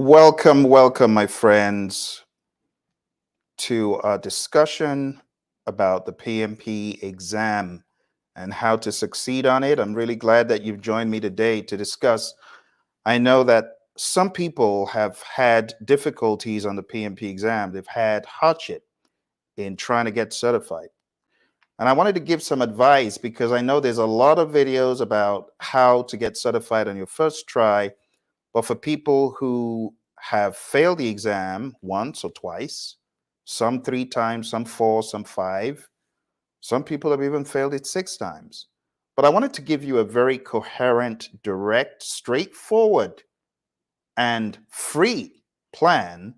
Welcome, my friends, to our discussion about the PMP exam and how to succeed on it. I'm really glad that you've joined me today to discuss. I know that some people have had difficulties on the PMP exam, they've had hardship in trying to get certified. And I wanted to give some advice because I know there's a lot of videos about how to get certified on your first try. But for people who have failed the exam once or twice, some 3 times, some 4, some 5, some people have even failed it 6 times. But I wanted to give you a very coherent, direct, straightforward, and free plan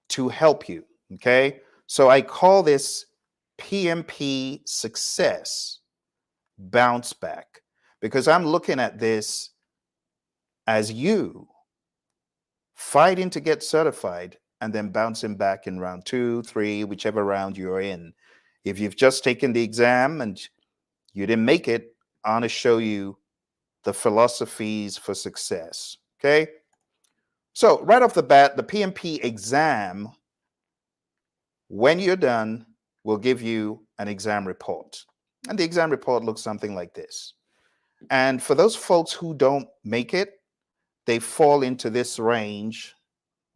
to help you. Okay. So I call this PMP Success Bounce Back because I'm looking at this as you fighting to get certified and then bouncing back in round 2, 3, whichever round you're in. If you've just taken the exam and you didn't make it, I want to show you the philosophies for success. Okay. So, right off the bat, the PMP exam, when you're done, will give you an exam report. And the exam report looks something like this. And for those folks who don't make it, they fall into this range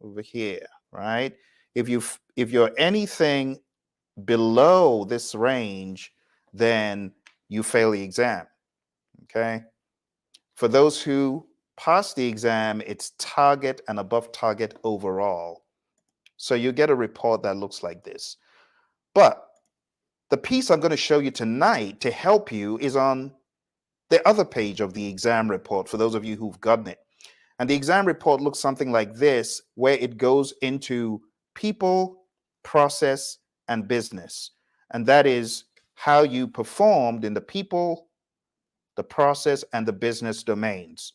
over here, right? If you're anything below this range, then you fail the exam. Okay. For those who pass the exam, it's target and above target overall. So you get a report that looks like this. But the piece I'm going to show you tonight to help you is on the other page of the exam report for those of you who've gotten it. And the exam report looks something like this, where it goes into people, process, and business. And that is how you performed in the people, the process, and the business domains.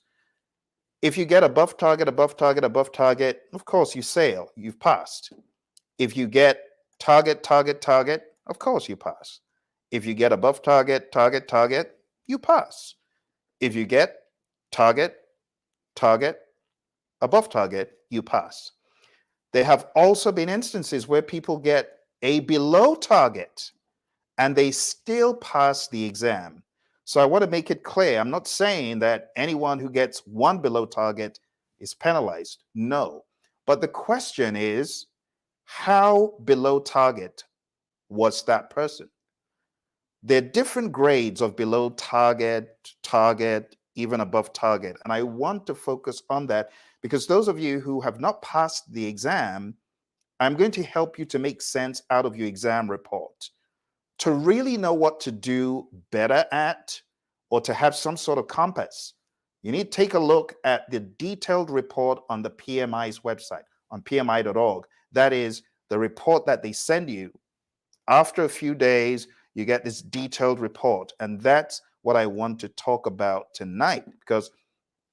If you get above target, above target, above target, of course you sail, you've passed. If you get target, target, target, of course you pass. If you get above target, target, target, you pass. If you get target, target, above target, you pass. There have also been instances where people get a below target and they still pass the exam. So I want to make it clear, I'm not saying that anyone who gets 1 below target is penalized. No. But the question is, how below target was that person? There are different grades of below target, target, even above target. And I want to focus on that because those of you who have not passed the exam, I'm going to help you to make sense out of your exam report. To really know what to do better at, or to have some sort of compass, you need to take a look at the detailed report on the PMI's website, on pmi.org. That is the report that they send you. After a few days, you get this detailed report. And that's what I want to talk about tonight, because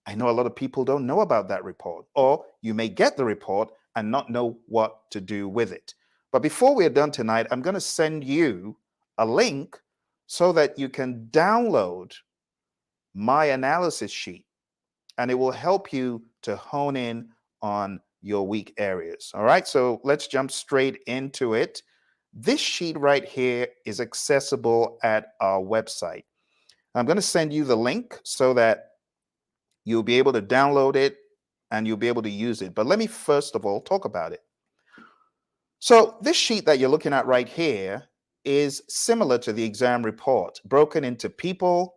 I know a lot of people don't know about that report, or you may get the report and not know what to do with it. But before we're done tonight, I'm going to send you a link so that you can download my analysis sheet, and it will help you to hone in on your weak areas. All right, so let's jump straight into it. This sheet right here is accessible at our website. I'm going to send you the link so that you'll be able to download it and you'll be able to use it. But let me first of all talk about it. So this sheet that you're looking at right here is similar to the exam report, broken into people,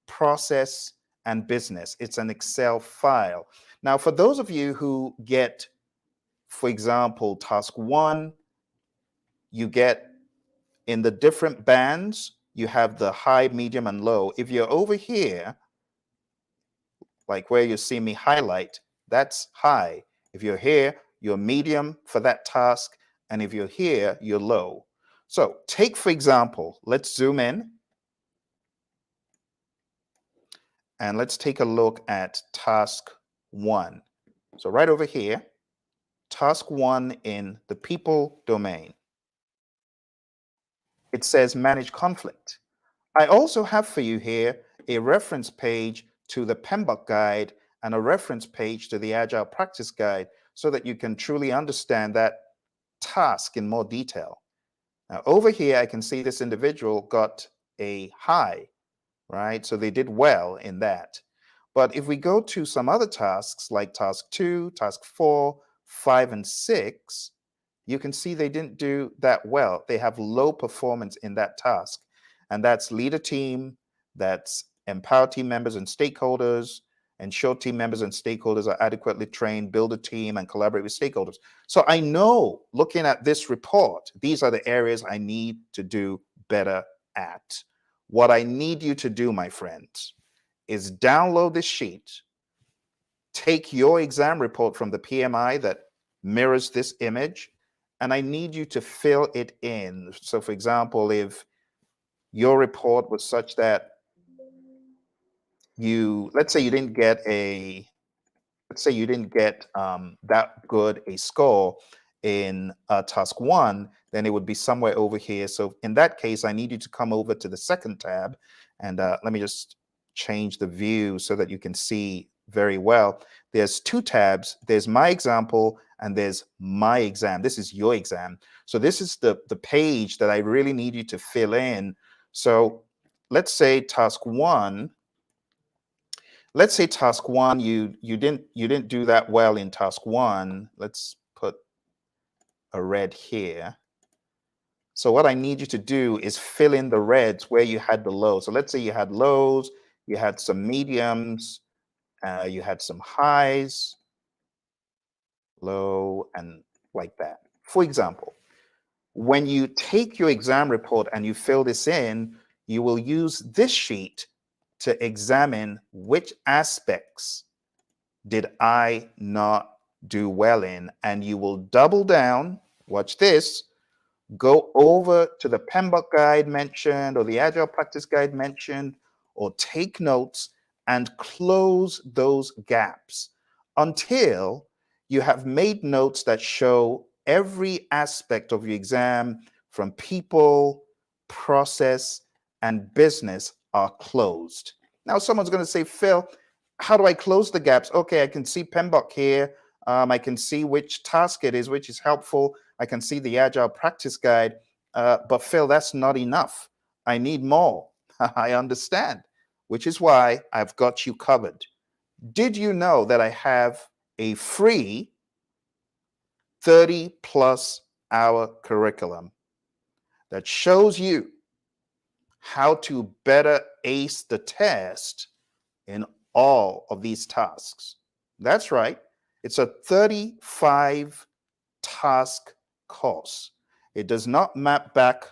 process, and business. It's an Excel file. Now, for those of you who get, for example, task 1, you get in the different bands, you have the high, medium, and low. If you're over here, like where you see me highlight, that's high. If you're here, you're medium for that task. And if you're here, you're low. So take, for example, let's zoom in. And let's take a look at task 1. So right over here, task 1 in the people domain. It says manage conflict. I also have for you here a reference page to the PMBOK guide and a reference page to the Agile practice guide. so that you can truly understand that task in more detail. Now, over here, I can see this individual got a high, right? So they did well in that. But if we go to some other tasks like task 2, task 4, 5, and 6, you can see they didn't do that well. They have low performance in that task. And that's lead a team, that's empower team members and stakeholders, ensure team members and stakeholders are adequately trained, build a team, and collaborate with stakeholders. So I know, looking at this report, these are the areas I need to do better at. What I need you to do, my friends, is download this sheet, take your exam report from the PMI that mirrors this image, and I need you to fill it in. So for example, if your report was such that let's say you didn't get that good a score in task 1, then it would be somewhere over here. So in that case, I need you to come over to the second tab, and let me just change the view so that you can see very well. There's 2 tabs. There's my example and there's my exam. This is your exam. So this is the page that I really need you to fill in. So let's say task 1. Let's say task 1, you didn't do that well in task 1. Let's put a red here. So what I need you to do is fill in the reds where you had the lows. So let's say you had lows, you had some mediums, you had some highs, low, and like that. For example, when you take your exam report and you fill this in, you will use this sheet to examine which aspects did I not do well in, and you will double down, watch this, go over to the PMBOK guide mentioned or the Agile practice guide mentioned, or take notes and close those gaps until you have made notes that show every aspect of your exam from people, process, and business are closed. Now, someone's going to say, Phil, how do I close the gaps? Okay, I can see PMBOK here. I can see which task it is, which is helpful. I can see the Agile practice guide. But Phil, that's not enough. I need more. I understand, which is why I've got you covered. Did you know that I have a free 30+ hour curriculum that shows you how to better ace the test in all of these tasks? That's right. It's a 35 task course. It does not map back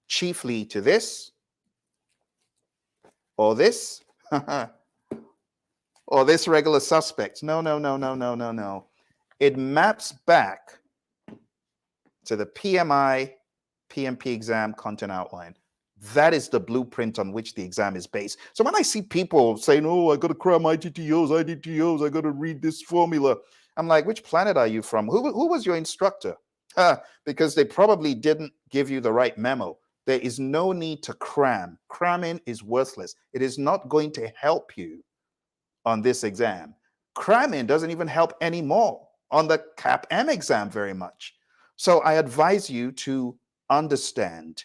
chiefly to this or this or this regular suspect. No, no, no, no, no, no, no. It maps back to the PMI PMP exam content outline. That is the blueprint on which the exam is based. So when I see people saying, oh, I got to cram ITTOs, IDTOs, I got to read this formula, I'm like, which planet are you from? Who was your instructor? Because they probably didn't give you the right memo. There is no need to cram. Cramming is worthless. It is not going to help you on this exam. Cramming doesn't even help anymore on the CAPM exam very much. So I advise you to understand.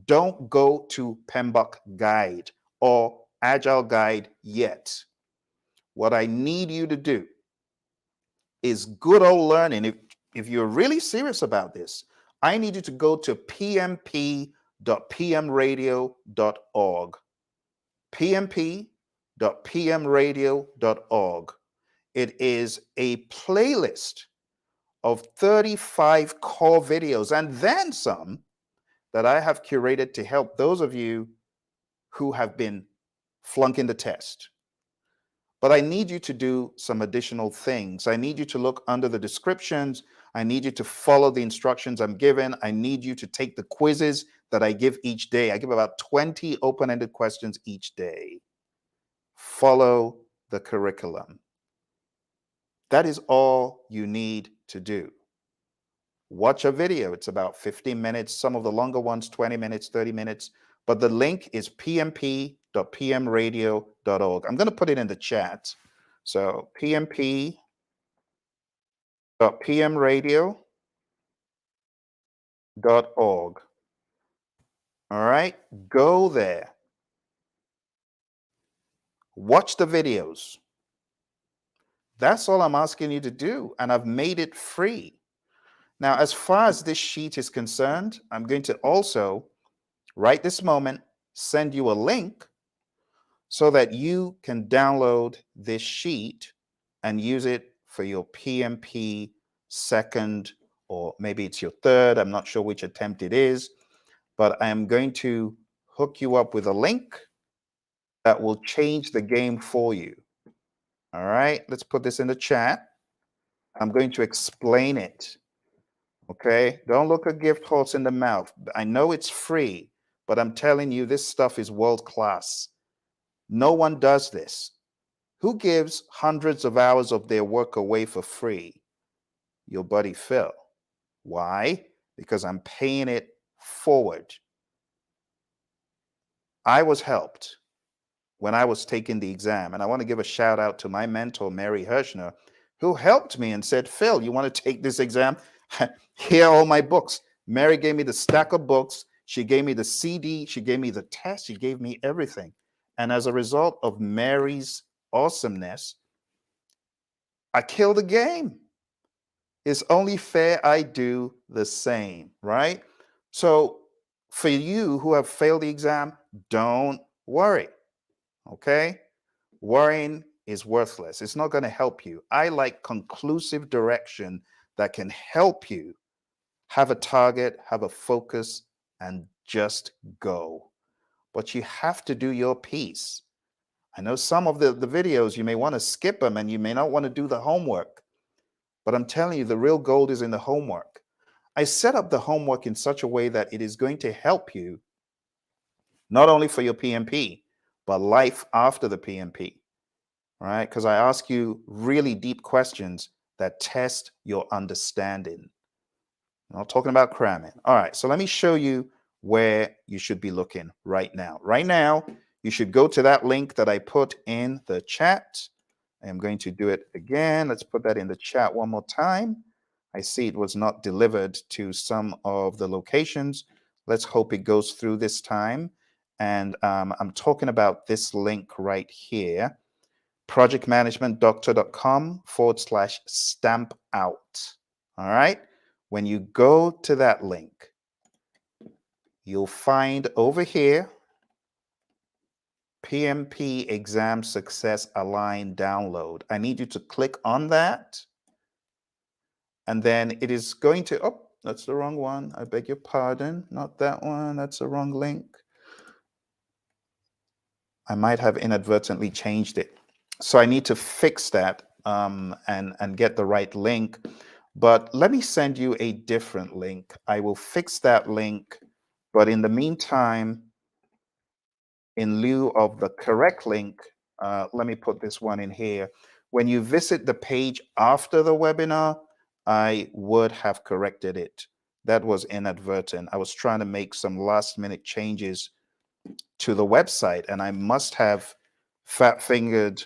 Don't go to PMBOK guide or Agile guide yet. What I need you to do is good old learning. If you're really serious about this, I need you to go to pmp.pmradio.org. pmp.pmradio.org. It is a playlist of 35 core videos and then some that I have curated to help those of you who have been flunking the test. But I need you to do some additional things. I need you to look under the descriptions. I need you to follow the instructions I'm given. I need you to take the quizzes that I give each day. I give about 20 open-ended questions each day. Follow the curriculum. That is all you need to do. Watch a video. It's about 15 minutes. Some of the longer ones, 20 minutes, 30 minutes. But the link is pmp.pmradio.org. I'm going to put it in the chat. So pmp pmradio.org. All right, go there, watch the videos. That's all I'm asking you to do, and I've made it free. Now, as far as this sheet is concerned, I'm going to also, right this moment, send you a link so that you can download this sheet and use it for your PMP second, or maybe it's your third. I'm not sure which attempt it is, but I am going to hook you up with a link that will change the game for you. All right, let's put this in the chat. I'm going to explain it. Okay, don't look a gift horse in the mouth. I know it's free, but I'm telling you, this stuff is world class. No one does this. Who gives hundreds of hours of their work away for free? Your buddy Phil. Why? Because I'm paying it forward. I was helped when I was taking the exam, and I want to give a shout out to my mentor, Mary Hirschner, who helped me and said, Phil, you want to take this exam? Here are all my books. Mary gave me the stack of books. She gave me the CD. She gave me the test. She gave me everything. And as a result of Mary's awesomeness, I killed the game. It's only fair I do the same, right? So for you who have failed the exam, don't worry, okay? Worrying is worthless. It's not going to help you. I like conclusive direction that can help you have a target, have a focus, and just go. But you have to do your piece. I know some of the videos, you may want to skip them and you may not want to do the homework. But I'm telling you, the real gold is in the homework. I set up the homework in such a way that it is going to help you not only for your PMP, but life after the PMP, right? Because I ask you really deep questions that test your understanding. I'm not talking about cramming. All right, so let me show you where you should be looking right now. Right now, you should go to that link that I put in the chat. I'm going to do it again. Let's put that in the chat one more time. I see it was not delivered to some of the locations. Let's hope it goes through this time. And I'm talking about this link right here, projectmanagementdoctor.com/stamp out. All right. When you go to that link, you'll find over here PMP Exam Success Align download. I need you to click on that. And then it is going to, oh, that's the wrong one. I beg your pardon. Not that one. That's the wrong link. I might have inadvertently changed it. So I need to fix that and get the right link. But let me send you a different link. I will fix that link. But in the meantime, in lieu of the correct link, let me put this one in here. When you visit the page after the webinar, I would have corrected it. That was inadvertent. I was trying to make some last minute changes to the website, and I must have fat fingered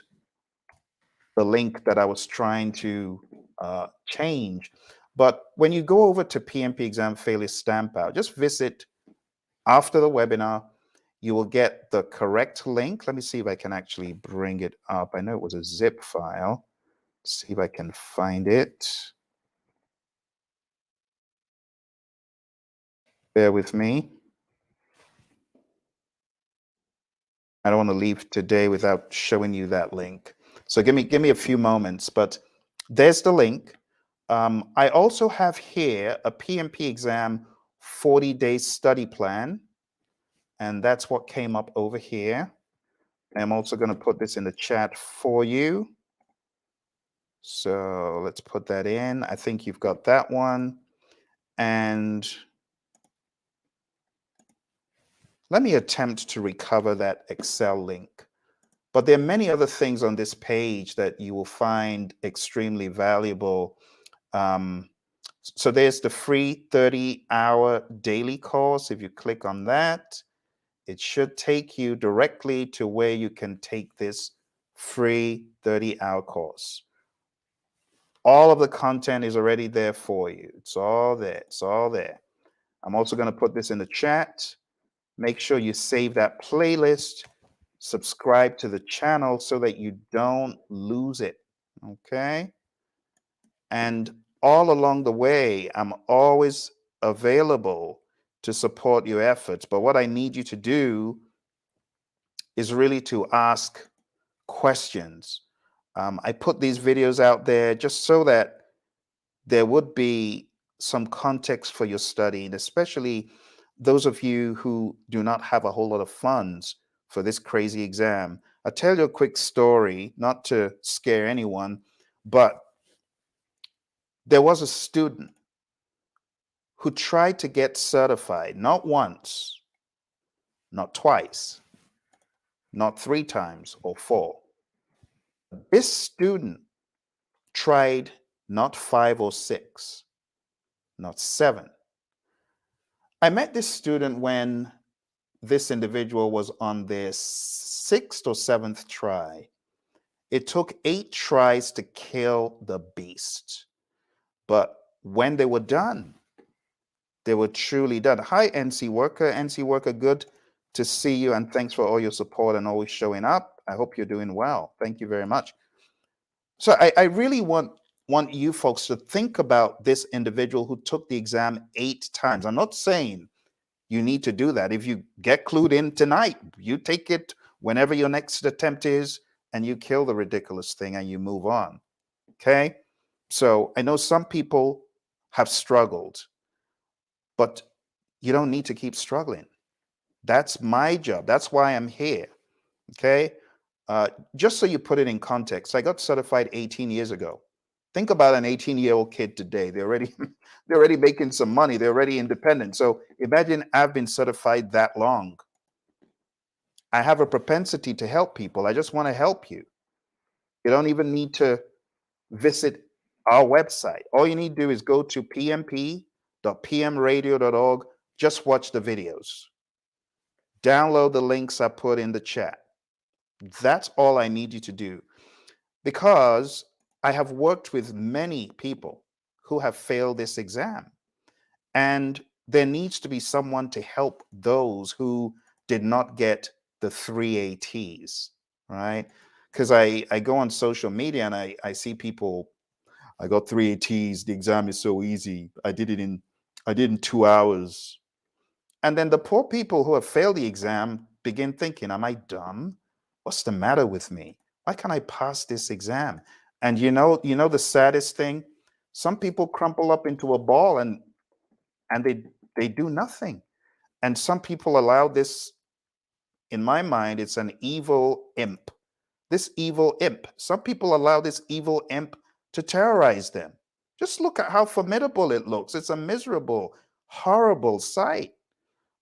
the link that I was trying to change. But when you go over to PMP Exam Failure Stamp Out, just visit after the webinar. You will get the correct link. Let me see if I can actually bring it up. I know it was a zip file. See if I can find it. Bear with me. I don't want to leave today without showing you that link. So give me a few moments, but there's the link. I also have here a PMP exam 40-day study plan, and that's what came up over here. I'm also going to put this in the chat for you. So let's put that in. I think you've got that one. And let me attempt to recover that Excel link. But there are many other things on this page that you will find extremely valuable. So there's the free 30-hour daily course. If you click on that, it should take you directly to where you can take this free 30-hour course. All of the content is already there for you. It's all there. It's all there. I'm also going to put this in the chat. Make sure you save that playlist, subscribe to the channel so that you don't lose it. Okay? And all along the way, I'm always available to support your efforts. But what I need you to do is really to ask questions. I put these videos out there just so that there would be some context for your study, and especially those of you who do not have a whole lot of funds for this crazy exam. I'll tell you a quick story, not to scare anyone, but there was a student who tried to get certified, not once, not twice, not 3 times or 4. This student tried not 5 or 6, not 7. I met this student when this individual was on their 6th or 7th try. It took 8 tries to kill the beast. But when they were done, they were truly done. Hi, NC Worker. NC Worker, good to see you, and thanks for all your support and always showing up. I hope you're doing well. Thank you very much. So I really want you folks to think about this individual who took the exam 8 times. I'm not saying you need to do that. If you get clued in tonight, you take it whenever your next attempt is, and you kill the ridiculous thing and you move on. Okay? So I know some people have struggled, but you don't need to keep struggling. That's my job. That's why I'm here. Okay? Just so you put it in context, I got certified 18 years ago. Think about an 18-year-old kid today. They're already making some money. They're already independent. So imagine I've been certified that long. I have a propensity to help people. I just want to help you. You don't even need to visit our website. All you need to do is go to pmp.pmradio.org. Just watch the videos. Download the links I put in the chat. That's all I need you to do, because I have worked with many people who have failed this exam, and there needs to be someone to help those who did not get the 3 ATs, right? Because I go on social media and I see people, I got 3 ATs, the exam is so easy. I did it in 2 hours. And then the poor people who have failed the exam begin thinking, am I dumb? What's the matter with me? Why can't I pass this exam? And you know the saddest thing? Some people crumple up into a ball and they do nothing. And some people allow this, in my mind, it's an evil imp. This evil imp. Some people allow this evil imp to terrorize them. Just look at how formidable it looks. It's a miserable, horrible sight.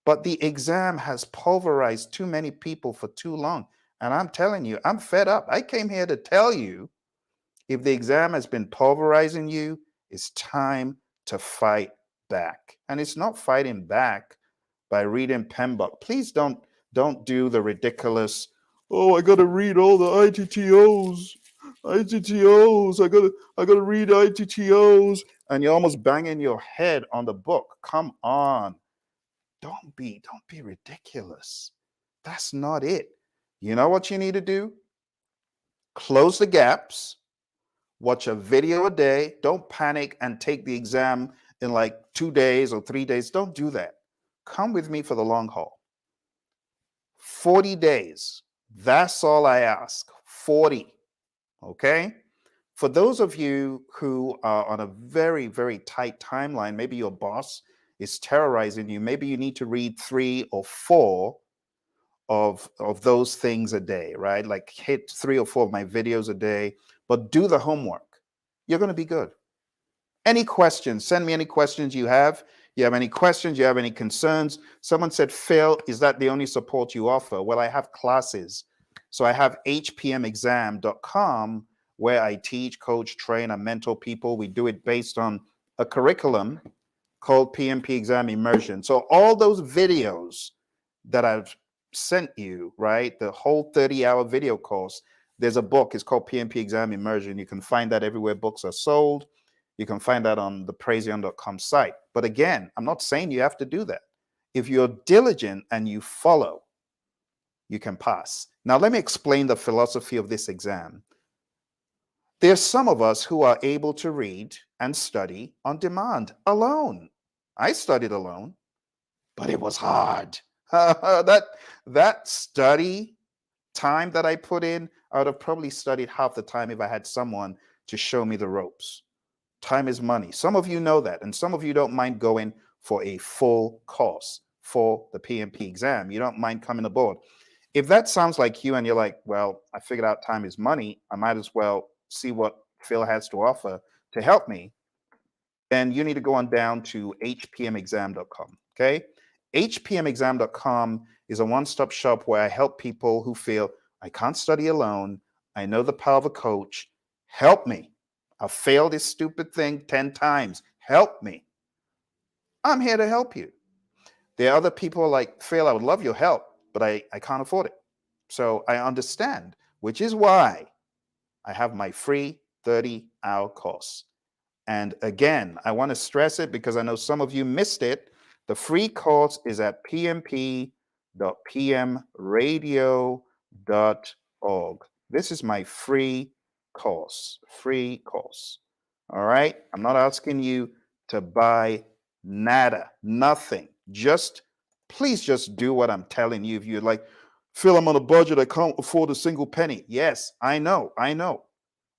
But the exam has pulverized too many people for too long. And I'm telling you, I'm fed up. I came here to tell you, if the exam has been pulverizing you, it's time to fight back. And it's not fighting back by reading PMBOK. Please don't do the ridiculous, oh, I got to read all the ITTOs. I gotta read ITTOs, and you're almost banging your head on the book. Come on. Don't be ridiculous. That's not it. You know what you need to do? Close the gaps, watch a video a day. Don't panic and take the exam in like 2 days or 3 days. Don't do that. Come with me for the long haul. 40 days. That's all I ask. 40. Okay? For those of you who are on a very, very tight timeline, maybe your boss is terrorizing you. Maybe you need to read 3 or 4 of those things a day, right? Like hit 3 or 4 of my videos a day, but do the homework. You're going to be good. Any questions? Send me any questions you have. You have any questions? You have any concerns? Someone said, Phil, is that the only support you offer? Well, I have classes. So I have hpmexam.com, where I teach, coach, train, and mentor people. We do it based on a curriculum called PMP Exam Immersion. So all those videos that I've sent you, right, the whole 30-hour video course, There's a book, it's called PMP Exam Immersion. You can find that everywhere books are sold. You can find that on the Praizion.com site. But again, I'm not saying you have to do that. If you're diligent and you follow, you can pass. Now, let me explain the philosophy of this exam. There's some of us who are able to read and study on demand alone. I studied alone, but it was hard. that study time that I put in, I would have probably studied half the time if I had someone to show me the ropes. Time is money. Some of you know that, and some of you don't mind going for a full course for the PMP exam. You don't mind coming aboard. If that sounds like you and you're like, well, I figured out time is money, I might as well see what Phil has to offer to help me, then you need to go on down to hpmexam.com. Okay. hpmexam.com is a one-stop shop where I help people who feel I can't study alone. I know the power of a coach. Help me. I've failed this stupid thing 10 times. Help me. I'm here to help you. There are other people like, Phil, I would love your help, but I can't afford it. So I understand, which is why I have my free 30-hour course. And again, I want to stress it because I know some of you missed it. The free course is at pmp.pmradio.org. This is my free course. All right. I'm not asking you to buy nada, nothing. Please just do what I'm telling you. If you're like, Phil, I'm on a budget, I can't afford a single penny. Yes, I know.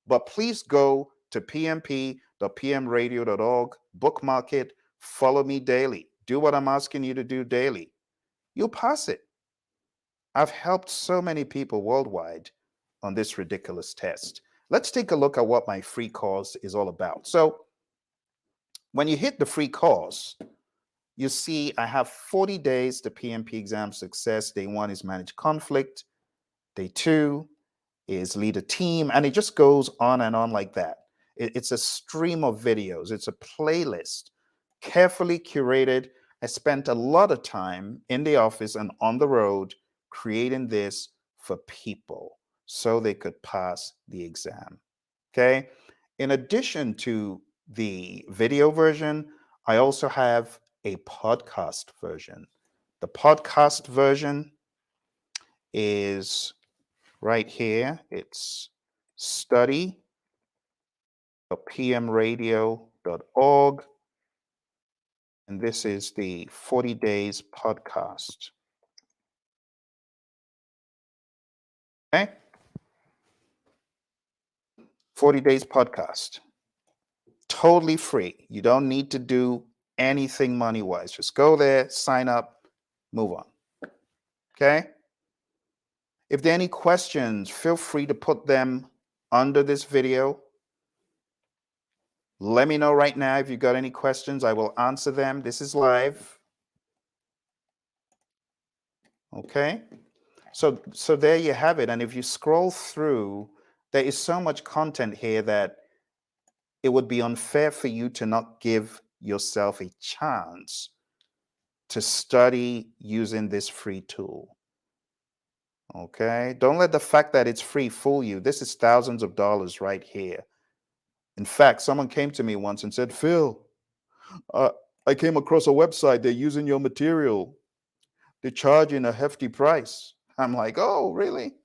But please go to pmp.pmradio.org, bookmark it, follow me daily. Do what I'm asking you to do daily. You'll pass it. I've helped so many people worldwide on this ridiculous test. Let's take a look at what my free course is all about. So when you hit the free course, you see I have 40 days to PMP exam success. Day 1 is manage conflict. Day 2 is lead a team, and it just goes on and on like that. It's a stream of videos. It's a playlist, carefully curated. I spent a lot of time in the office and on the road creating this for people so they could pass the exam. Okay. In addition to the video version, I also have a podcast version. The podcast version is right here. It's study.pmradio.org. And this is the 40 days podcast. Okay? 40 days podcast. Totally free. You don't need to do anything money-wise. Just go there, sign up, move on. Okay? If there are any questions, feel free to put them under this video. Let me know right now if you've got any questions. I will answer them. This is live. Okay? So there you have it. And if you scroll through, there is so much content here that it would be unfair for you to not give yourself a chance to study using this free tool. Okay? Don't let the fact that it's free fool you. This is thousands of dollars right here. In fact, someone came to me once and said, Phil, I came across a website. They're using your material. They're charging a hefty price. I'm like, oh, really?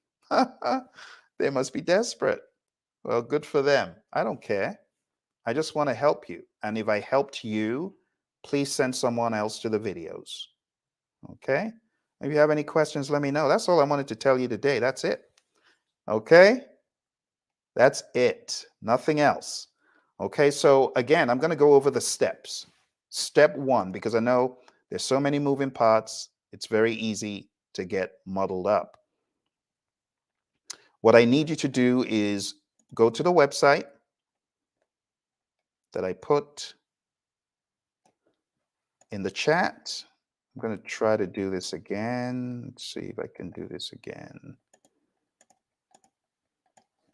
They must be desperate. Well, good for them. I don't care. I just want to help you. And if I helped you, please send someone else to the videos. Okay? If you have any questions, let me know. That's all I wanted to tell you today. That's it. Okay? That's it. Nothing else. Okay, so again, I'm going to go over the steps. Step 1, because I know there's so many moving parts, it's very easy to get muddled up. What I need you to do is go to the website that I put in the chat. I'm going to try to do this again. Let's see if I can do this again.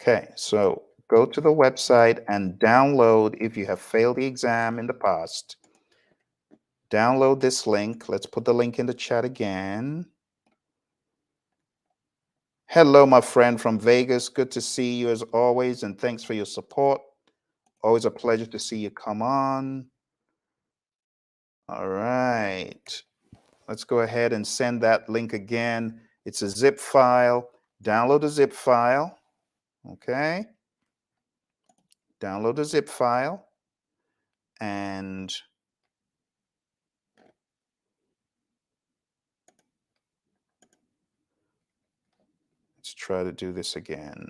Okay, so go to the website and download, if you have failed the exam in the past, download this link. Let's put the link in the chat again. Hello, my friend from Vegas. Good to see you as always, and thanks for your support. Always a pleasure to see you come on. All right. Let's go ahead and send that link again. It's a zip file. Download the zip file. Okay. Download the zip file. And let's try to do this again.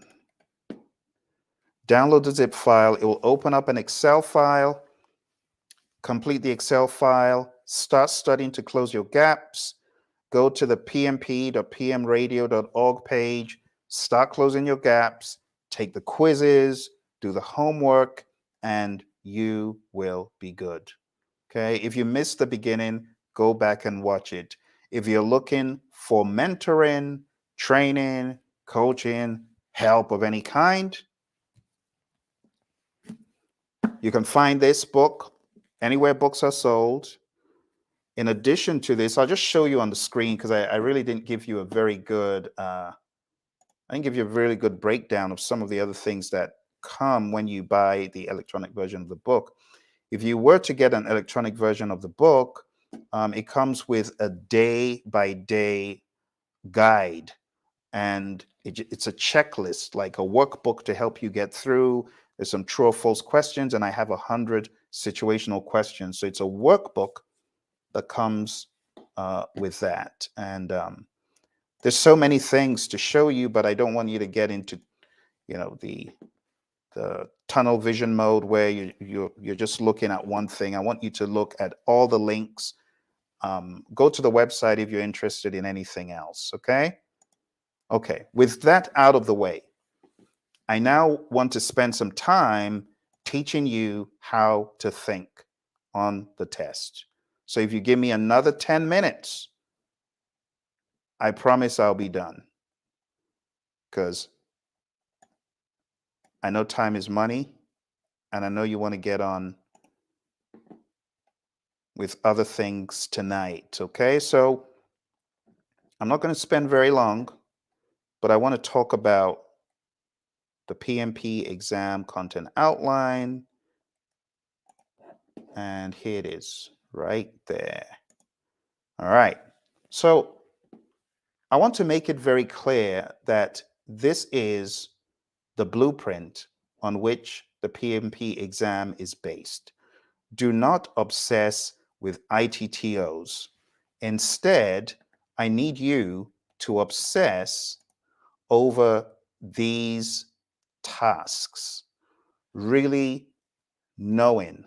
Download the zip file. It will open up an Excel file. Complete the Excel file. Start studying to close your gaps. Go to the pmp.pmradio.org page. Start closing your gaps. Take the quizzes. Do the homework. And you will be good. Okay. If you missed the beginning, go back and watch it. If you're looking for mentoring, training, coaching, help of any kind, you can find this book anywhere books are sold. In addition to this, I'll just show you on the screen because I really didn't give you a very good, I didn't give you a really good breakdown of some of the other things that come when you buy the electronic version of the book. If you were to get an electronic version of the book, it comes with a day-by-day guide, and it's a checklist, like a workbook to help you get through. There's some true or false questions, and I have 100 situational questions. So it's a workbook that comes with that. And there's so many things to show you, but I don't want you to get into, the tunnel vision mode where you're just looking at one thing. I want you to look at all the links. Go to the website if you're interested in anything else. Okay. With that out of the way, I now want to spend some time teaching you how to think on the test. So if you give me another 10 minutes, I promise I'll be done, because I know time is money, and I know you want to get on with other things tonight. Okay, so I'm not going to spend very long, but I want to talk about the PMP exam content outline. And here it is right there. All right. So I want to make it very clear that this is the blueprint on which the PMP exam is based. Do not obsess with ITTOs. Instead, I need you to obsess over these tasks, really knowing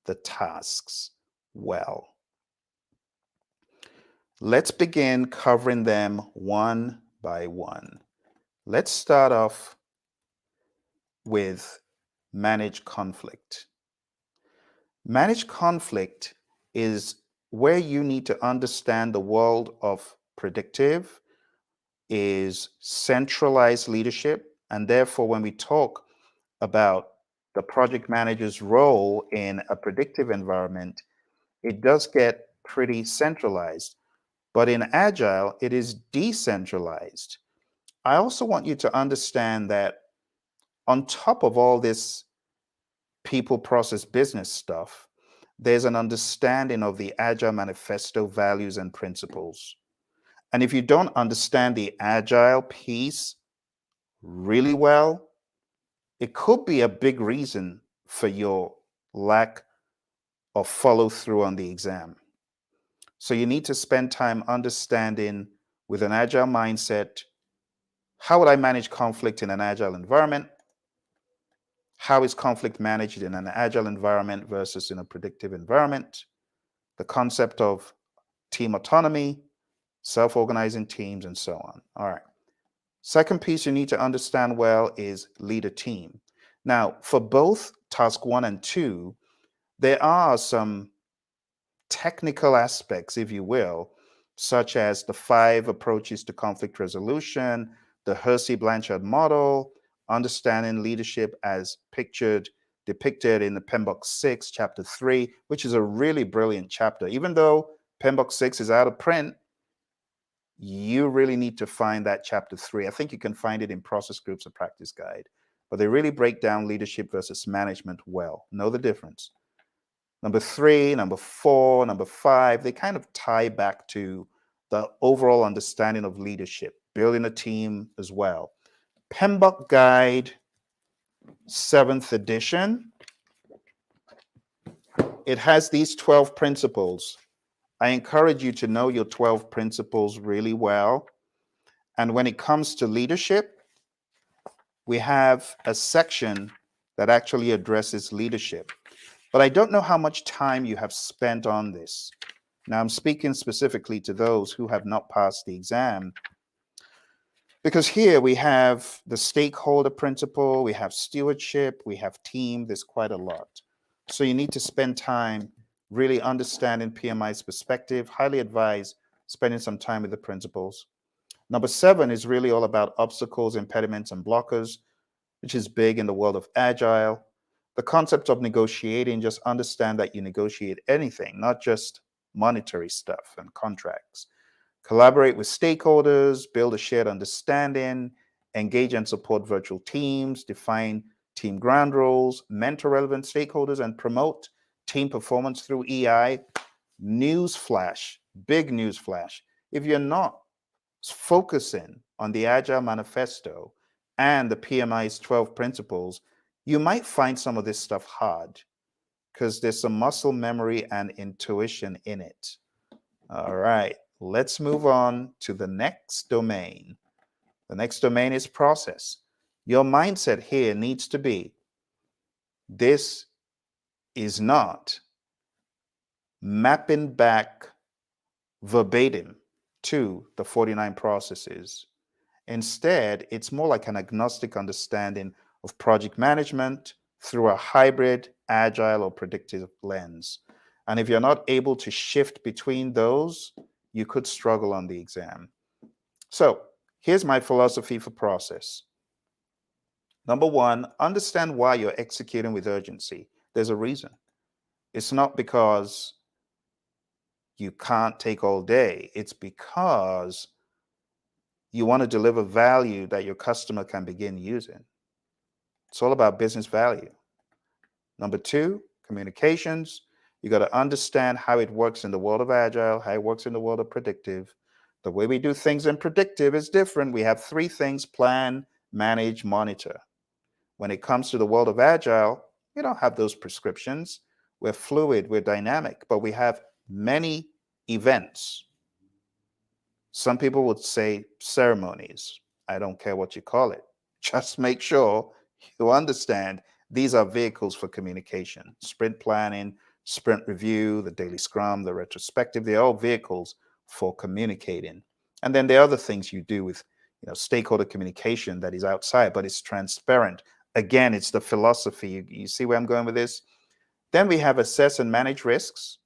the tasks well. Let's begin covering them one by one. Let's start off with manage conflict. Manage conflict is where you need to understand the world of predictive, is centralized leadership, and therefore when we talk about the project manager's role in a predictive environment, it does get pretty centralized. But in Agile, it is decentralized. I also want you to understand that on top of all this people, process, business stuff, there's an understanding of the Agile Manifesto values and principles. And if you don't understand the Agile piece really well, it could be a big reason for your lack of follow through on the exam. So you need to spend time understanding, with an Agile mindset, how would I manage conflict in an Agile environment? How is conflict managed in an Agile environment versus in a predictive environment? The concept of team autonomy, self-organizing teams, and so on. All right. Second piece you need to understand well is lead a team. Now, for both task 1 and 2, there are some technical aspects, if you will, such as the 5 approaches to conflict resolution, the Hersey-Blanchard model, understanding leadership as depicted in the PMBOK 6, chapter 3, which is a really brilliant chapter. Even though PMBOK 6 is out of print, you really need to find that chapter 3. I think you can find it in Process Groups, a Practice Guide, but they really break down leadership versus management well. Know the difference. Number 3, number 4, number 5, they kind of tie back to the overall understanding of leadership, building a team as well. PMBOK Guide, 7th edition. It has these 12 principles. I encourage you to know your 12 principles really well. And when it comes to leadership, we have a section that actually addresses leadership. But I don't know how much time you have spent on this. Now, I'm speaking specifically to those who have not passed the exam, because here we have the stakeholder principle, we have stewardship, we have team, there's quite a lot. So you need to spend time really understanding PMI's perspective. Highly advise spending some time with the principles. Number 7 is really all about obstacles, impediments, and blockers, which is big in the world of Agile. The concept of negotiating, just understand that you negotiate anything, not just monetary stuff and contracts. Collaborate with stakeholders, build a shared understanding, engage and support virtual teams, define team ground rules, mentor relevant stakeholders, and promote team performance through EI. Newsflash, big newsflash. If you're not focusing on the Agile Manifesto and the PMI's 12 principles, you might find some of this stuff hard because there's some muscle memory and intuition in it. All right, let's move on to the next domain. The next domain is process. Your mindset here needs to be, this is not mapping back verbatim to the 49 processes. Instead, it's more like an agnostic understanding of project management through a hybrid, agile, or predictive lens. And if you're not able to shift between those, you could struggle on the exam. So here's my philosophy for process. Number 1, understand why you're executing with urgency. There's a reason. It's not because you can't take all day. It's because you want to deliver value that your customer can begin using. It's all about business value. Number 2, communications. You got to understand how it works in the world of Agile, how it works in the world of predictive. The way we do things in predictive is different. We have 3 things: plan, manage, monitor. When it comes to the world of Agile, we don't have those prescriptions. We're fluid, we're dynamic, but we have many events. Some people would say ceremonies. I don't care what you call it. Just make sure you understand these are vehicles for communication. Sprint planning, sprint review, the daily scrum, the retrospective, they're all vehicles for communicating. And then there are other things you do with stakeholder communication that is outside, but it's transparent. Again, it's the philosophy. You see where I'm going with this? Then we have assess and manage risks,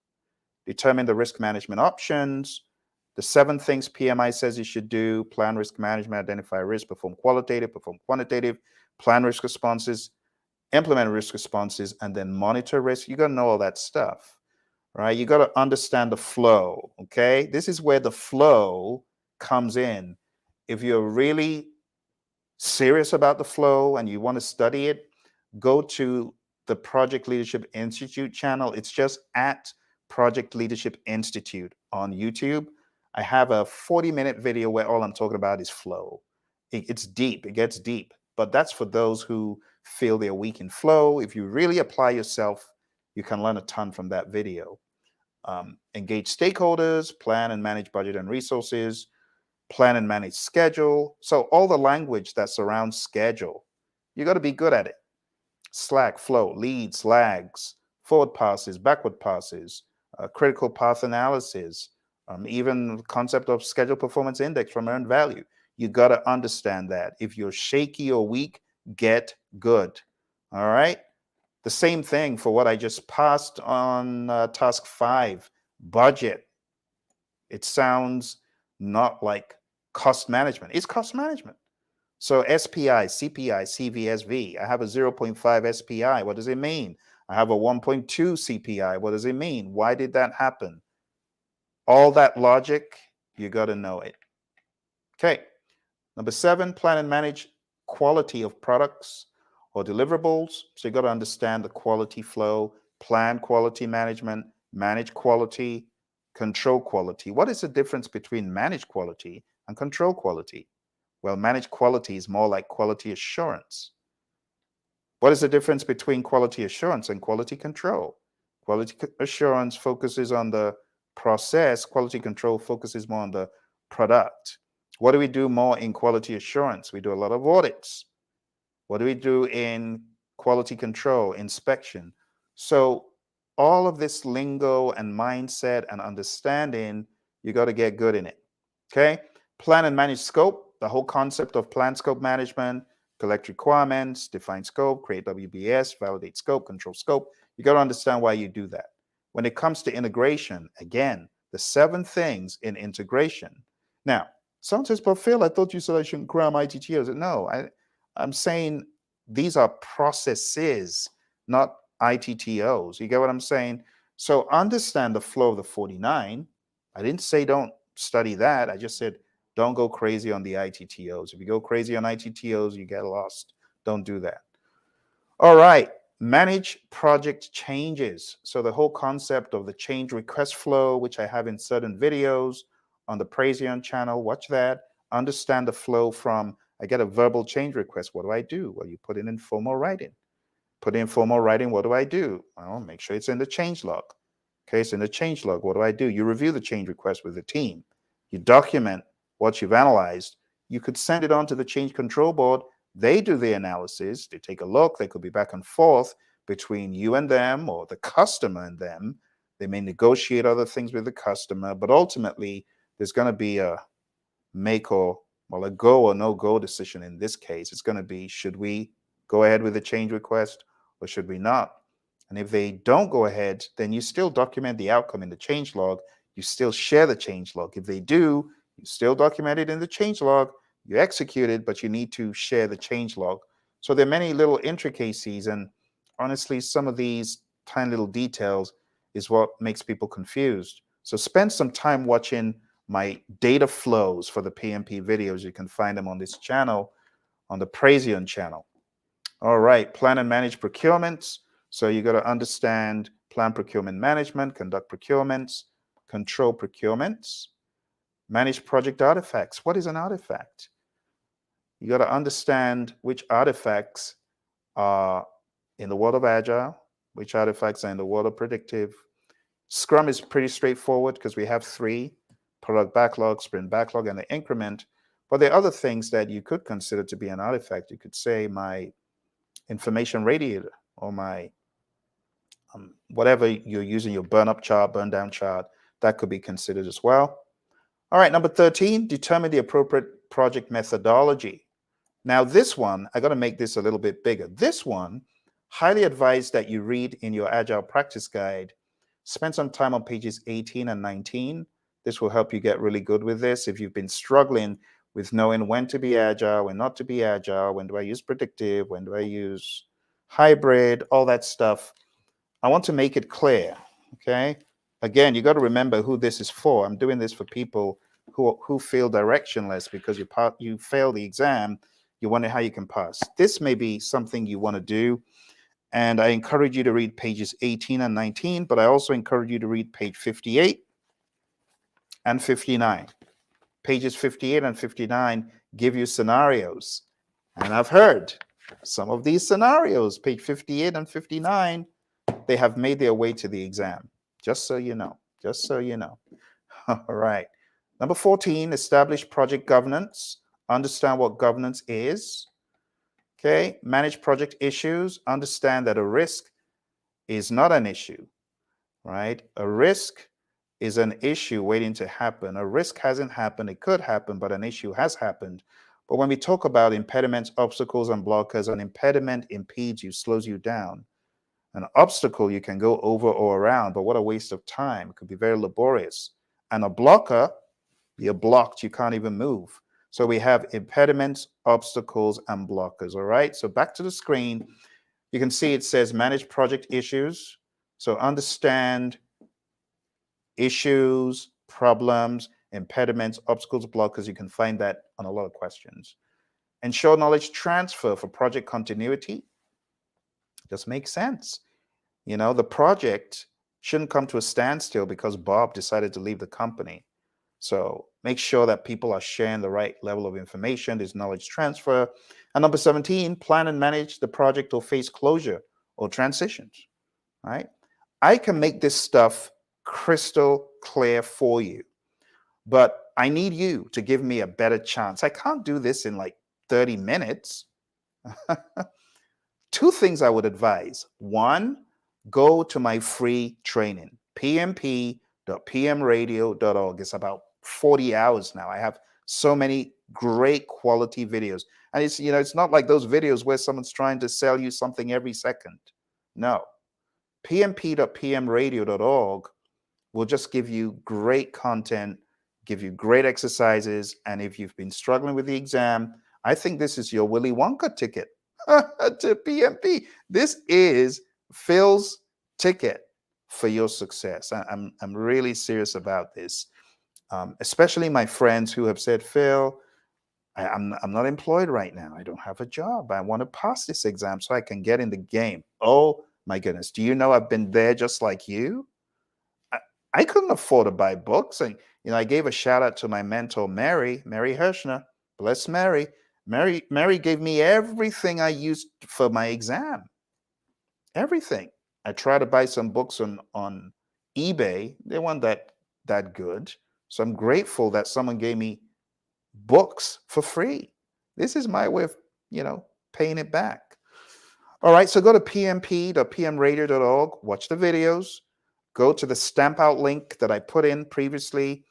determine the risk management options, the 7 things PMI says you should do: plan risk management, identify risk, perform qualitative, perform quantitative, plan risk responses, implement risk responses, and then monitor risk. You got to know all that stuff, right? You got to understand the flow, okay? This is where the flow comes in. If you're really serious about the flow and you want to study it, go to the Project Leadership Institute channel. It's just at Project Leadership Institute on YouTube. I have a 40-minute video where all I'm talking about is flow. It's deep, it gets deep, but that's for those who feel they're weak in flow. If you really apply yourself, you can learn a ton from that video. Engage stakeholders, plan and manage budget and resources, plan and manage schedule. So all the language that surrounds schedule, you got to be good at it. Slack, flow, leads, lags, forward passes, backward passes, critical path analysis, even the concept of schedule performance index from earned value. You got to understand that. If you're shaky or weak, get good. All right. The same thing for what I just passed on task 5, budget. It sounds not like cost management. It's cost management. So SPI, CPI, CVSV. I have a 0.5 SPI. What does it mean? I have a 1.2 CPI. What does it mean? Why did that happen? All that logic, you got to know it. Okay. Number 7, plan and manage quality of products or deliverables. So you got to understand the quality flow, plan quality management, manage quality, control quality. What is the difference between manage quality and control quality? Well, manage quality is more like quality assurance. What is the difference between quality assurance and quality control? Quality assurance focuses on the process, quality control focuses more on the product. What do we do more in quality assurance? We do a lot of audits. What do we do in quality control, inspection? So all of this lingo and mindset and understanding, you got to get good in it. Okay. Plan and manage scope, the whole concept of plan scope management, collect requirements, define scope, create WBS, validate scope, control scope. You got to understand why you do that. When it comes to integration, again, the 7 things in integration. Now, someone says, but Phil, I thought you said I shouldn't cram ITTOs. No, I'm saying these are processes, not ITTOs. You get what I'm saying? So understand the flow of the 49. I didn't say don't study that. I just said don't go crazy on the ITTOs. If you go crazy on ITTOs, you get lost. Don't do that. All right. Manage project changes. So the whole concept of the change request flow, which I have in certain videos on the Praizion channel, watch that. Understand the flow from I get a verbal change request. What do I do? Well, you put it in formal writing. Put in formal writing. What do I do? Well, make sure it's in the change log. Okay, it's in the change log. What do I do? You review the change request with the team. You document what you've analyzed. You could send it on to the change control board. They do the analysis. They take a look. They could be back and forth between you and them or the customer and them. They may negotiate other things with the customer, but ultimately there's going to be a make or, well, a go or no go decision in this case. It's going to be, should we go ahead with the change request or should we not? And if they don't go ahead, then you still document the outcome in the change log. You still share the change log. If they do, you still document it in the change log. You execute it, but you need to share the change log. So there are many little intricacies, and honestly, some of these tiny little details is what makes people confused. So spend some time watching my data flows for the PMP videos. You can find them on this channel, on the Praizion channel. All right, plan and manage procurements. So you got to understand plan procurement management, conduct procurements, control procurements, manage project artifacts. What is an artifact? You got to understand which artifacts are in the world of Agile, which artifacts are in the world of predictive. Scrum is pretty straightforward because we have 3, product backlog, sprint backlog, and the increment. But there are other things that you could consider to be an artifact. You could say my information radiator or my whatever you're using, your burn up chart, burn down chart, that could be considered as well. All right, number 13, determine the appropriate project methodology. Now this one, I got to make this a little bit bigger. This one, highly advised that you read in your Agile practice guide. Spend some time on pages 18 and 19. This will help you get really good with this. If you've been struggling with knowing when to be Agile, when not to be Agile, when do I use predictive, when do I use hybrid, all that stuff, I want to make it clear, okay? Again, you got to remember who this is for. I'm doing this for people who feel directionless because you fail the exam. You wonder how you can pass. This may be something you want to do, and I encourage you to read pages 18 and 19, but I also encourage you to read page 58 and 59. Pages 58 and 59 give you scenarios, and I've heard some of these scenarios, page 58 and 59, they have made their way to the exam. Just so you know, just so you know. All right. Number 14, establish project governance. Understand what governance is. Okay. Manage project issues. Understand that a risk is not an issue, right? A risk is an issue waiting to happen. A risk hasn't happened. It could happen, but an issue has happened. But when we talk about impediments, obstacles, and blockers, an impediment impedes you, slows you down. An obstacle you can go over or around, but what a waste of time. It could be very laborious. And a blocker, you're blocked, you can't even move. So we have impediments, obstacles, and blockers, all right? So back to the screen, you can see it says manage project issues. So understand issues, problems, impediments, obstacles, blockers. You can find that on a lot of questions. Ensure knowledge transfer for project continuity. Just makes sense. The project shouldn't come to a standstill because Bob decided to leave the company. So make sure that people are sharing the right level of information. There's knowledge transfer. And number 17, plan and manage the project or phase closure or transitions, right? I can make this stuff crystal clear for you, but I need you to give me a better chance. I can't do this in like 30 minutes. Two things I would advise. One, go to my free training, pmp.pmradio.org. It's about 40 hours now. I have so many great quality videos. And it's not like those videos where someone's trying to sell you something every second. No. pmp.pmradio.org will just give you great content, give you great exercises. And if you've been struggling with the exam, I think this is your Willy Wonka ticket to PMP. This is Phil's ticket for your success. I'm really serious about this, especially my friends who have said, Phil, I'm not employed right now. I don't have a job. I want to pass this exam so I can get in the game. Oh my goodness. Do you know I've been there just like you? I couldn't afford to buy books. And, I gave a shout out to my mentor, Mary Hirschner. Bless Mary. Mary gave me everything I used for my exam. Everything. I tried to buy some books on eBay. They weren't that good. So I'm grateful that someone gave me books for free. This is my way of, paying it back. All right, so go to pmp.pmradio.org, watch the videos, go to the stamp out link that I put in previously,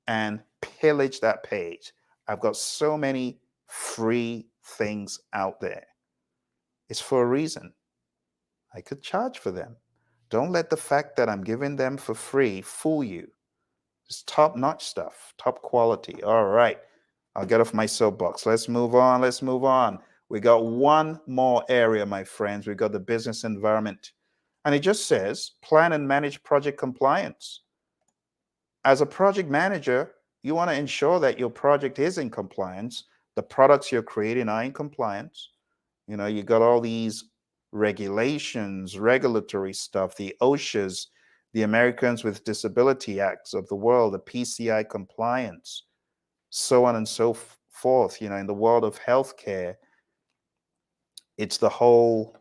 and pillage that page. I've got so many free things out there. It's for a reason. I could charge for them. Don't let the fact that I'm giving them for free fool you. It's top-notch stuff, top quality. All right, I'll get off my soapbox. Let's move on. We got one more area, my friends. We got the business environment. And it just says, plan and manage project compliance. As a project manager, you want to ensure that your project is in compliance. The products you're creating are in compliance. You got all these regulations, regulatory stuff, the OSHAs, the Americans with Disability Acts of the world, the PCI compliance, so on and so forth. In the world of healthcare, it's the whole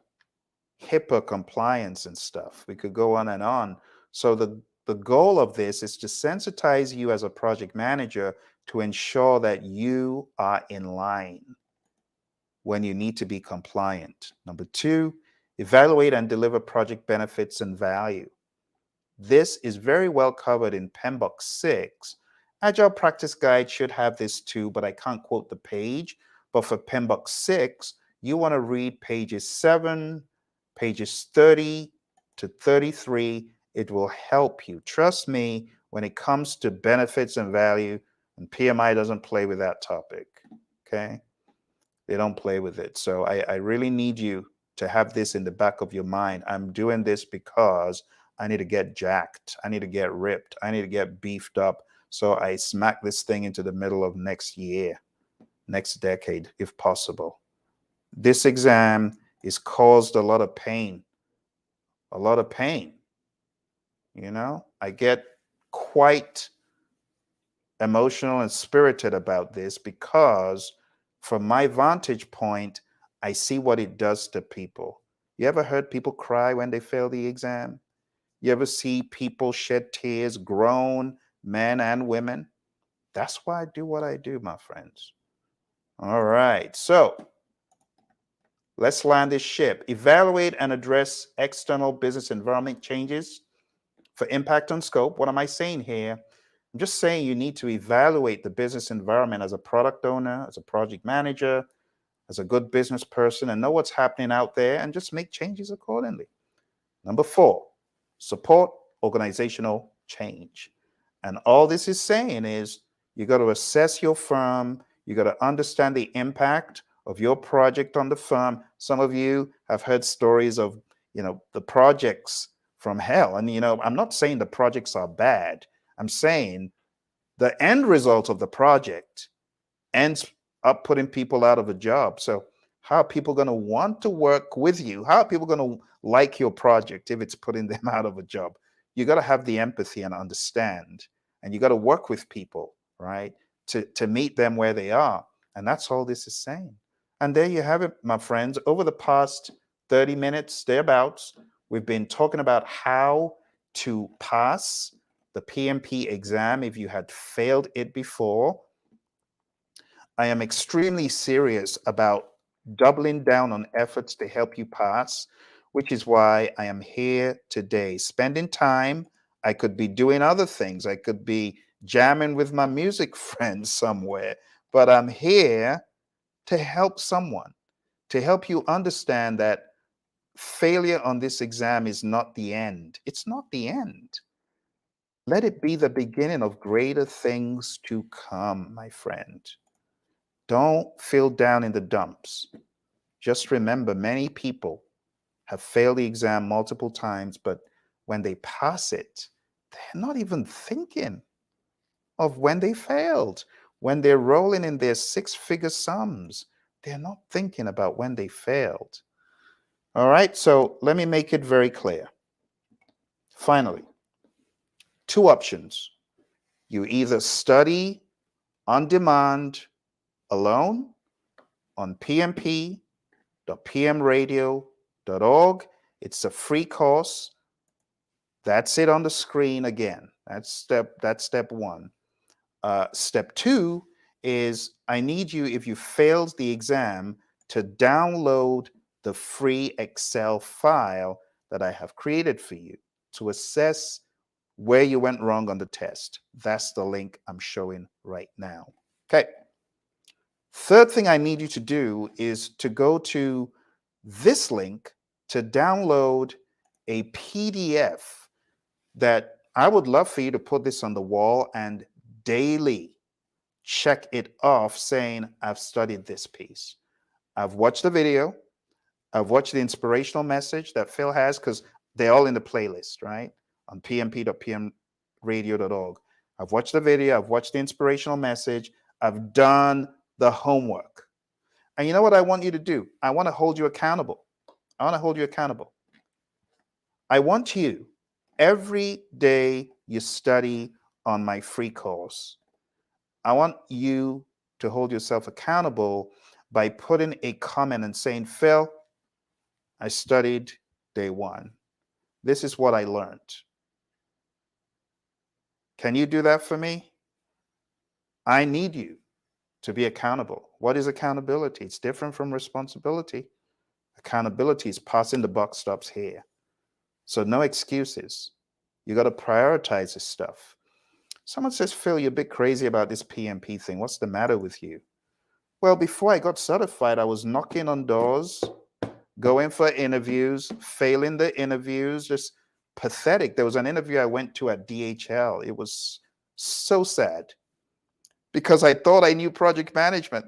HIPAA compliance and stuff. We could go on and on. So the goal of this is to sensitize you as a project manager to ensure that you are in line when you need to be compliant. Number two, evaluate and deliver project benefits and value. This is very well covered in PMBOK 6. Agile Practice Guide should have this too, but I can't quote the page. But for PMBOK 6, you want to read pages 7, pages 30 to 33. It will help you. Trust me, when it comes to benefits and value, and PMI doesn't play with that topic, okay? They don't play with it. So I really need you to have this in the back of your mind. I'm doing this because I need to get jacked. I need to get ripped. I need to get beefed up. So I smack this thing into the middle of next year, next decade, if possible. This exam has caused a lot of pain. A lot of pain. I get quite emotional and spirited about this because from my vantage point, I see what it does to people. You ever heard people cry when they fail the exam? You ever see people shed tears, grown men and women? That's why I do what I do, my friends. All right, so let's land this ship. Evaluate and address external business environment changes for impact on scope. What am I saying here? I'm just saying you need to evaluate the business environment as a product owner, as a project manager, as a good business person, and know what's happening out there and just make changes accordingly. Number 4, support organizational change. And all this is saying is you got to assess your firm. You got to understand the impact of your project on the firm. Some of you have heard stories of, the projects from hell. And, I'm not saying the projects are bad. I'm saying The end result of the project ends up putting people out of a job. So how are people going to want to work with you? How are people going to like your project if it's putting them out of a job? You got to have the empathy and understand, and you got to work with people, right? To meet them where they are. And that's all this is saying. And there you have it, my friends. Over the past 30 minutes, thereabouts, we've been talking about how to pass the PMP exam if you had failed it before. I am extremely serious about doubling down on efforts to help you pass, which is why I am here today. Spending time, I could be doing other things. I could be jamming with my music friends somewhere, but I'm here to help someone, to help you understand that failure on this exam is not the end. It's not the end. Let it be the beginning of greater things to come, my friend. Don't feel down in the dumps. Just remember, many people have failed the exam multiple times, but when they pass it, they're not even thinking of when they failed. When they're rolling in their six-figure sums, they're not thinking about when they failed. All right, so let me make it very clear. Finally, two options. You either study on demand alone on pmp.pmradio.org. It's a free course. That's it on the screen again. That's step one. Step two is I need you, if you failed the exam, to download the free Excel file that I have created for you to assess where you went wrong on the test. That's the link I'm showing right now. Okay. Third thing I need you to do is to go to this link to download a PDF that I would love for you to put this on the wall and daily check it off saying, I've studied this piece. I've watched the video. I've watched the inspirational message that Phil has, because they're all in the playlist, right? On pmp.pmradio.org. I've watched the video. I've watched the inspirational message. I've done the homework. And you know what I want you to do? I want to hold you accountable. I want to hold you accountable. I want you, every day you study on my free course, I want you to hold yourself accountable by putting a comment and saying, Phil, I studied day one. This is what I learned. Can you do that for me? I need you to be accountable. What is accountability? It's different from responsibility. Accountability is passing the buck stops here. So no excuses. You got to prioritize this stuff. Someone says, Phil, you're a bit crazy about this PMP thing. What's the matter with you? Well, before I got certified, I was knocking on doors, going for interviews, failing the interviews, just pathetic. There was an interview I went to at DHL. It was so sad because I thought I knew project management.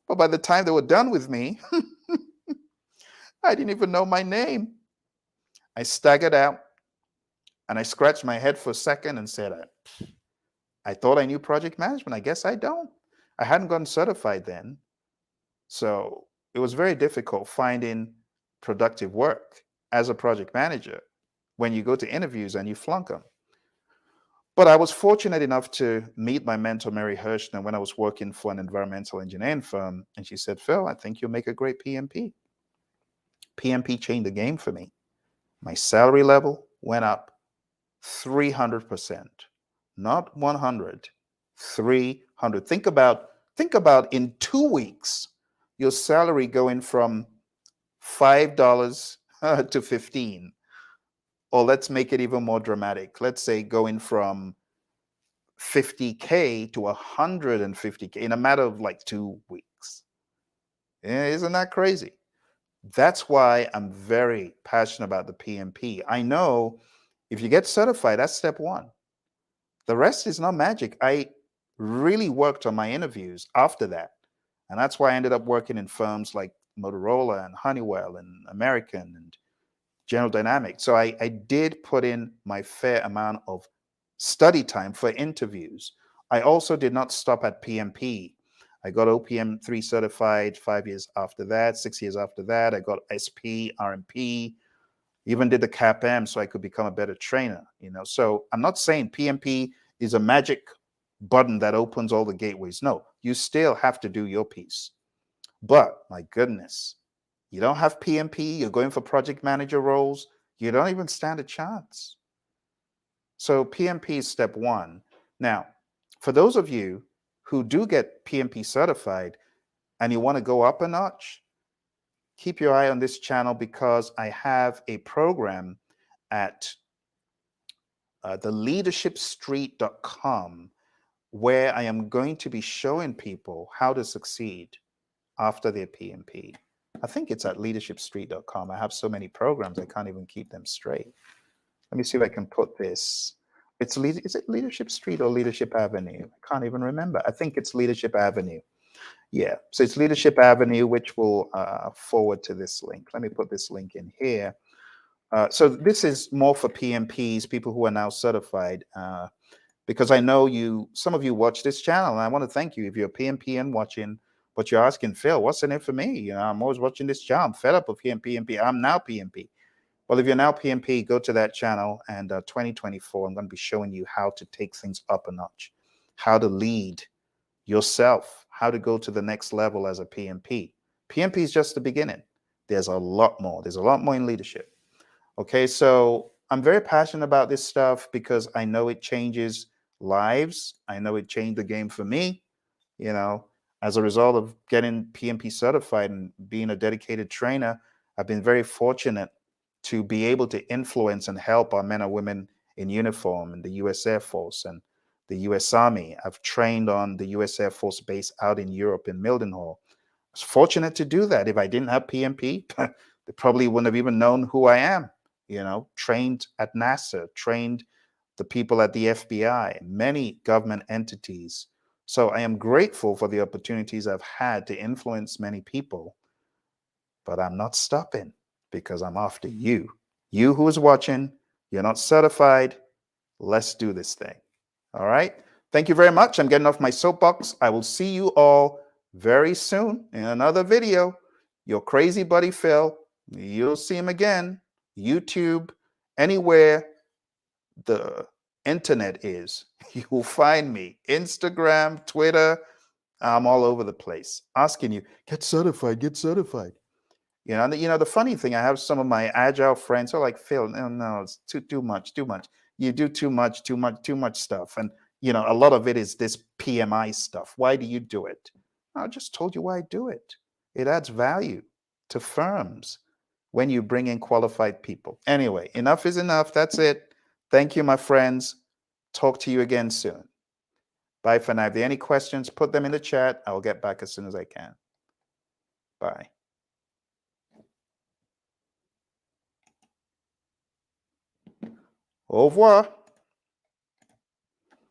But by the time they were done with me, I didn't even know my name. I staggered out and I scratched my head for a second and said, I thought I knew project management. I guess I don't. I hadn't gotten certified then. So it was very difficult finding productive work as a project manager when you go to interviews and you flunk them. But I was fortunate enough to meet my mentor, Mary Hirschner, when I was working for an environmental engineering firm. And she said, Phil, I think you'll make a great PMP. PMP changed the game for me. My salary level went up 300%, not 100, 300. Think about in 2 weeks, your salary going from $5 to 15. Or let's make it even more dramatic. Let's say going from 50K to 150K in a matter of like 2 weeks. Isn't that crazy? That's why I'm very passionate about the PMP. I know if you get certified, that's step one. The rest is not magic. I really worked on my interviews after that. And that's why I ended up working in firms like Motorola and Honeywell and American and General Dynamics. So I did put in my fair amount of study time for interviews. I also did not stop at PMP. I got OPM 3 certified 5 years after that, 6 years after that. I got SP, RMP, even did the CAPM so I could become a better trainer. So I'm not saying PMP is a magic button that opens all the gateways. No, you still have to do your piece. But my goodness, you don't have PMP, you're going for project manager roles, you don't even stand a chance. So PMP is step one. Now, for those of you who do get PMP certified and you want to go up a notch, keep your eye on this channel because I have a program at theleadershipstreet.com where I am going to be showing people how to succeed after their PMP. I think it's at leadershipstreet.com. I have so many programs, I can't even keep them straight. Let me see if I can put this. Is it Leadership Street or Leadership Avenue? I can't even remember. I think it's Leadership Avenue. Yeah, so it's Leadership Avenue, which will forward to this link. Let me put this link in here. So this is more for PMPs, people who are now certified, because I know some of you watch this channel, and I want to thank you. If you're a PMP and watching, but you're asking, Phil, what's in it for me? I'm always watching this channel. I'm fed up of hearing PMP. I'm now PMP. Well, if you're now PMP, go to that channel, and 2024, I'm going to be showing you how to take things up a notch, how to lead yourself, how to go to the next level as a PMP. PMP is just the beginning. There's a lot more. There's a lot more in leadership. Okay, so I'm very passionate about this stuff because I know it changes lives. I know it changed the game for me, as a result of getting PMP certified and being a dedicated trainer. I've been very fortunate to be able to influence and help our men and women in uniform in the U.S. Air Force and the U.S. Army. I've trained on the U.S. Air Force base out in Europe in Mildenhall. I was fortunate to do that. If I didn't have PMP, they probably wouldn't have even known who I am. Trained at NASA, trained the people at the FBI, many government entities. So I am grateful for the opportunities I've had to influence many people, but I'm not stopping because I'm after you. You who is watching, you're not certified. Let's do this thing. All right. Thank you very much. I'm getting off my soapbox. I will see you all very soon in another video. Your crazy buddy Phil. You'll see him again. YouTube, anywhere the internet is, you will find me. Instagram, Twitter, I'm all over the place asking you, get certified, get certified. The funny thing, I have some of my agile friends who are like, Phil, no, it's too much. You do too much stuff. And, a lot of it is this PMI stuff. Why do you do it? I just told you why I do it. It adds value to firms when you bring in qualified people. Anyway, enough is enough. That's it. Thank you, my friends. Talk to you again soon. Bye for now. If there are any questions, put them in the chat. I'll get back as soon as I can. Bye. Au revoir.